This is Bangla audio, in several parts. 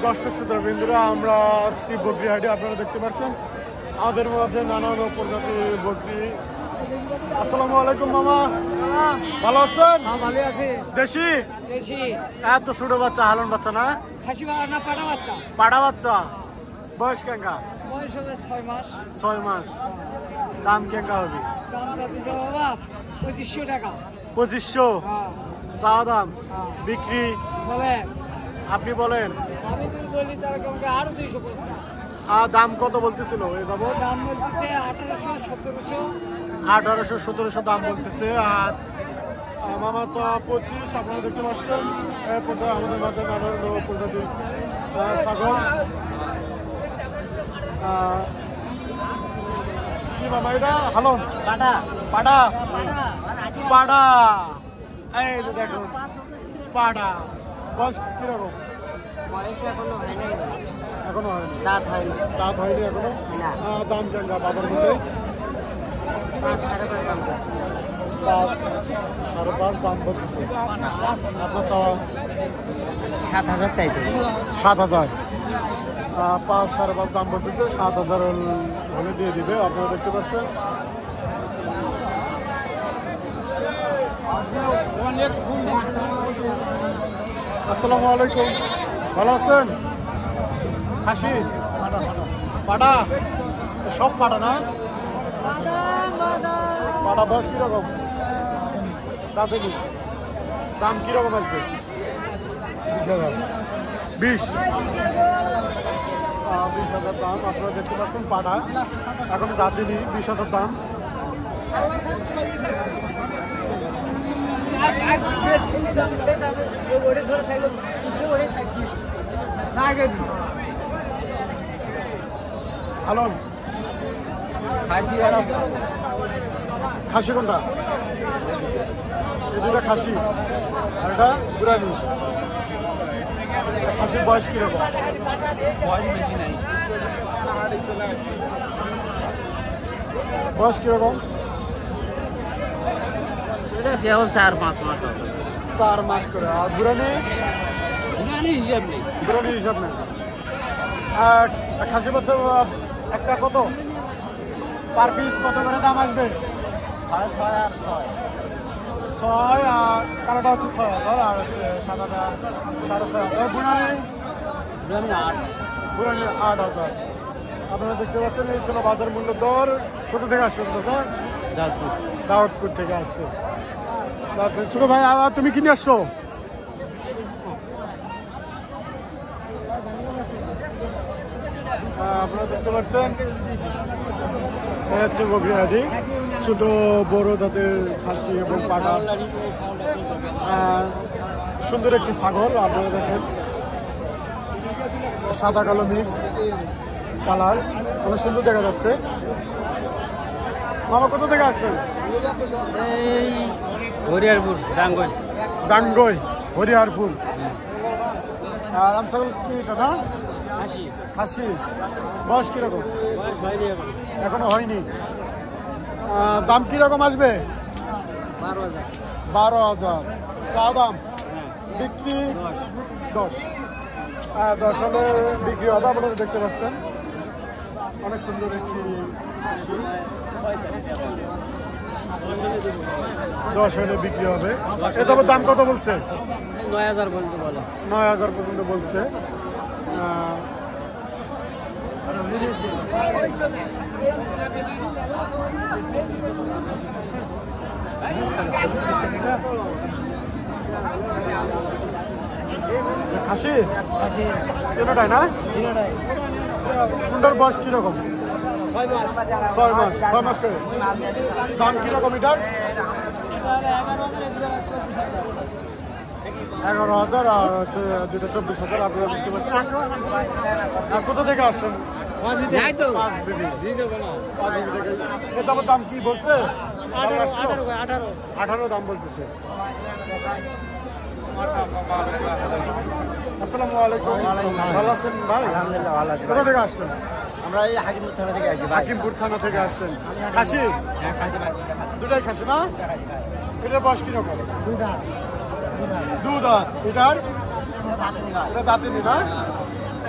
দর্শক শ্রোতা বিন্দুরা, আমরা আছি বকরিহাটে। আপনারা দেখতে পাচ্ছেন আমাদের মাঝে নানান প্রজাতির বকরি। আসসালামু আলাইকুম মামা, ভালো আছেন? ভালো আছি। দেশি দেশি এত ছোট বাচ্চা, হালন বাচ্চা না? খাসি না পাটা বাচ্চা? পাড়া বাচ্চা। বয়স কেঙ্কা? বয়স হবে 6 মাস। 6 মাস। দাম কেঙ্কা হবে? দাম দিছে বাবা 2500 টাকা। 2500 চা দাম। বিক্রি বলে আপনি বলেন। আমি যদি বলি তাহলে আমাকে আরো 200 করবে। আর দাম কত বলতেছিল? এ যাব দাম বলতেছে 1800 1700 1800 1700 দাম বলতেছে। আর মামা চা 25। আপনারা দেখতে পাচ্ছেন আমাদের মাঝে নানান প্রজাতির ছাগল। কি মামা এটা? হ্যালো, পাটা পাড়া পাড়া। এই যে দেখুন পাড়া। বয়স কিরকম? বয়স এখনো হয় নাই, এখনো হয়নি, দাঁত হয়নি। দাঁত হয়নি এখনো। না। দাম কেঙ্গা বাজার মধ্যে? 5.5 দাম। 5 5.5 দাম বলতেছে। আপনার চাওয়া 7000 চাইছে। 7000। 5 5.5 দাম বলতেছে। 7000 হলে দিয়ে দিবে। আপনারা দেখতে পাচ্ছেন। আসসালামু আলাইকুম, ভালো আছেন? খাসি পাটা? সব পাটা না? পাটা। বয়স কিরকম? দাঁতেনি। দাম কিরকম আসবে? 20,000। 20,000 দাম। আপনারা দেখতে পাচ্ছেন পাটা এখন দাঁতেনি। 20,000 দাম। হ্যালো, খাসি কোনটা? এই দুটা খাসি আর এটা বুড়ানি। খাসির বয়স কিরকম? বয়স কিরকম? কেবল 4-5 মাস। 4 মাস করে। আর বুড়ানি? হিসাব নেই। বুড়ানি হিসাব নেই। খাসি বাচ্চা একটা কত পার পিস কত করে দাম আসবে? 6 আর কালোটা হচ্ছে 6,000 আর হচ্ছে সাদাটা 6,500। বুড়ানি? বুড়ানি 8,000। আপনারা দেখতে পাচ্ছেন এই ছিল বাজার মূল্য দর। কোথা থেকে আসছেন চাচা? দাউদপুর থেকে আসছে। ছোট ভাই আবার তুমি কিনে আসছো? আপনারা দেখতে পাচ্ছেন হচ্ছে বকরিহাটি। ছোট বড় জাতের খাসি এবং পাটা। সুন্দর একটি ছাগল। আপনারা দেখেন সাদা কালো মিক্সড কালার, অনেক সুন্দর দেখা যাচ্ছে। মামা কোথা থেকে আসছেন? হরিয়ারপুর, ডাঙ্গই হরিয়ারপুর। আর আম ছাগল কি এটা না? খাসি। বয়স কিরকম? এখনো হয়নি। দাম কিরকম আসবে? 12,000 চা দাম। বিক্রি 10। 10 হলে বিক্রি হবে। আপনারা দেখতে পাচ্ছেন অনেক সুন্দর একটি খাসি। 10 হলে বিক্রি হবে। এসবের দাম কত বলছে? 9,000 পর্যন্ত বলে। 9,000 পর্যন্ত বলছে। খাসি তিনটাই না? কোনটার বয়স কিরকম? 6 মাস। 6 মাস করে। দাম কিরকম এটার? 11,000 আর হচ্ছে দুটো 24,000। আপনারা দেখতে পাচ্ছেন। আর কোথা থেকে আসছেন? এসবের দাম কি বলছে? 18 দাম বলতেছে। আসসালামু আলাইকুম, ভালো আছেন ভাই? আলহামদুলিল্লাহ ভালো আছি। কোথা থেকে আসছেন? আমরা এই হাকিমপুর থানা থেকে আসছি। হাকিমপুর থানা থেকে আসছেন। খাসি? দুটাই খাসি না? এটার বয়স কিরকম? 2 দাঁত। এটার? এটা দাঁতিনি না?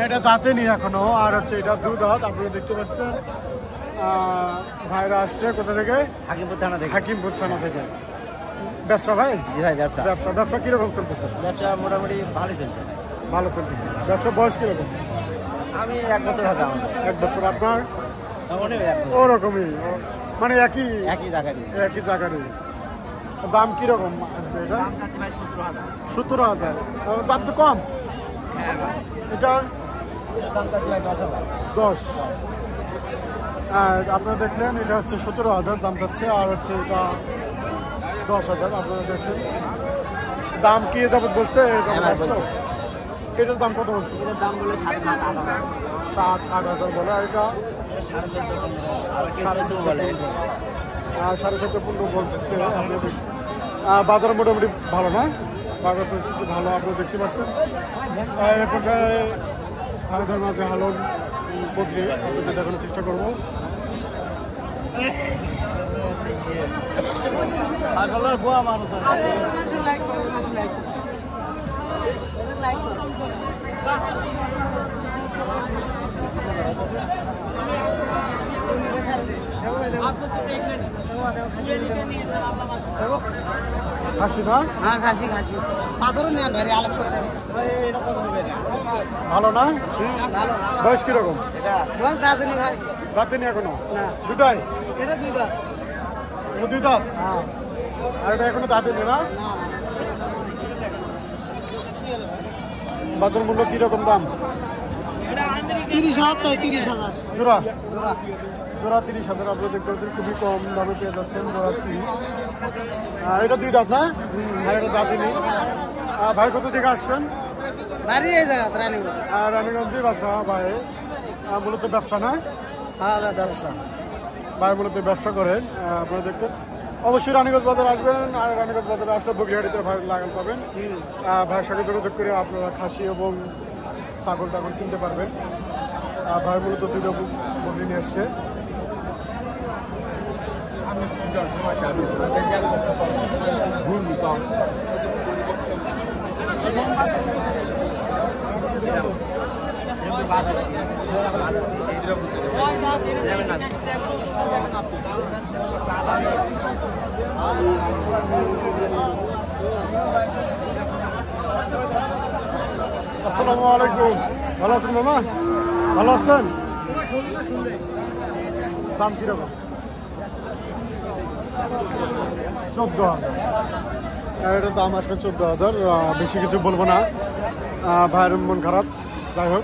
এটা দাঁতেনি এখনো, আর হচ্ছে এটা 2 দাঁত। আপনারা দেখতে পাচ্ছেন ভাইরা আসছে কোথা থেকে? হাকিমপুর থানা থেকে। হাকিমপুর থানা থেকে। ব্যবসা ভাই? জি ভাই, ব্যবসা। ব্যবসা কিরকম চলতেছে? ব্যবসা মোটামুটি ভালোই চলছে। ভালো চলতেছে। ব্যবসা বয়স কিরকম? আমি 1 বছর হবে আমার। 1 বছর। আপনার? আমারও 1 বছর। ওরকমই, মানে একই জায়গারই। দাম কিরকম আসবে এটা? দাম চাচ্ছি ভাই 17,000। 17,000। দাম তো কম। হ্যাঁ ভাই। এটার দাম চাচ্ছি ভাই 10,000। 10। আপনারা দেখলেন এটা হচ্ছে 17,000 দাম যাচ্ছে, আর হচ্ছে এটা 10,000। আপনারা দেখলেন দাম কি যাবত বলছে? এটার দাম কত বলছে? এটার দাম বলে 7,000-8,000 বলে। আর এটা 14,500 বলে। 14,500 বলতেছে। বাজার মোটামুটি ভালো না? বাজার পরিস্থিতি ভালো, আপনারা দেখতে পাচ্ছেন। এ পর্যায়ে আমাদের মাঝে হালন বদলে আপনাদের দেখানোর চেষ্টা করবো। খাসি না? হ্যাঁ, খাসি। সাধারণ নেন ভাই, আলাপ করে দেন। ভালো না? ভালো। বয়স কিরকম? এটা বয়স দাঁতনি ভাই। দাঁতেনি এখনো? না। দুটাই? এটা 2 দাঁত। 2 দাঁত? হ্যাঁ। আর এটা এখনো দাঁতেনি না? বাজার মূল্য কিরকম দাম? 30,000 চাই। 30,000 জোড়া? জোড়া। জোড়া 30,000। আপনারা দেখতে পাচ্ছেন খুবই কম দামে পেয়ে যাচ্ছেন। জোড়া 30। এটা 2 দাঁত না? আর এটা দাঁতেনি। ভাই কোথা থেকে আসছেন? বাড়ি এই জায়গা রানীগঞ্জ। রানীগঞ্জে বাসা ভাই। মূলত ব্যবসা না? হ্যাঁ, ব্যবসা। ভাই মূলত ব্যবসা করেন। আপনারা দেখছেন অবশ্যই রানীগঞ্জ বাজার আসবেন। আর রানীগঞ্জ বাজারে আসলে বগিহাটিতে ভাই লাগান পাবেন। ভাইয়ের সাথে যোগাযোগ করে আপনারা খাসি এবং ছাগল টাগল কিনতে পারবেন। ভাই মূলত 2টা বগি নিয়ে এসছে। আসসালামু আলাইকুম। ভালো আছেন মামা? ভালো আছেন? দাম কিরকম? 14,000। এটার দাম আসবে 14,000। বেশি কিছু বলবো না, ভাইয়ের মন খারাপ। যাই হোক,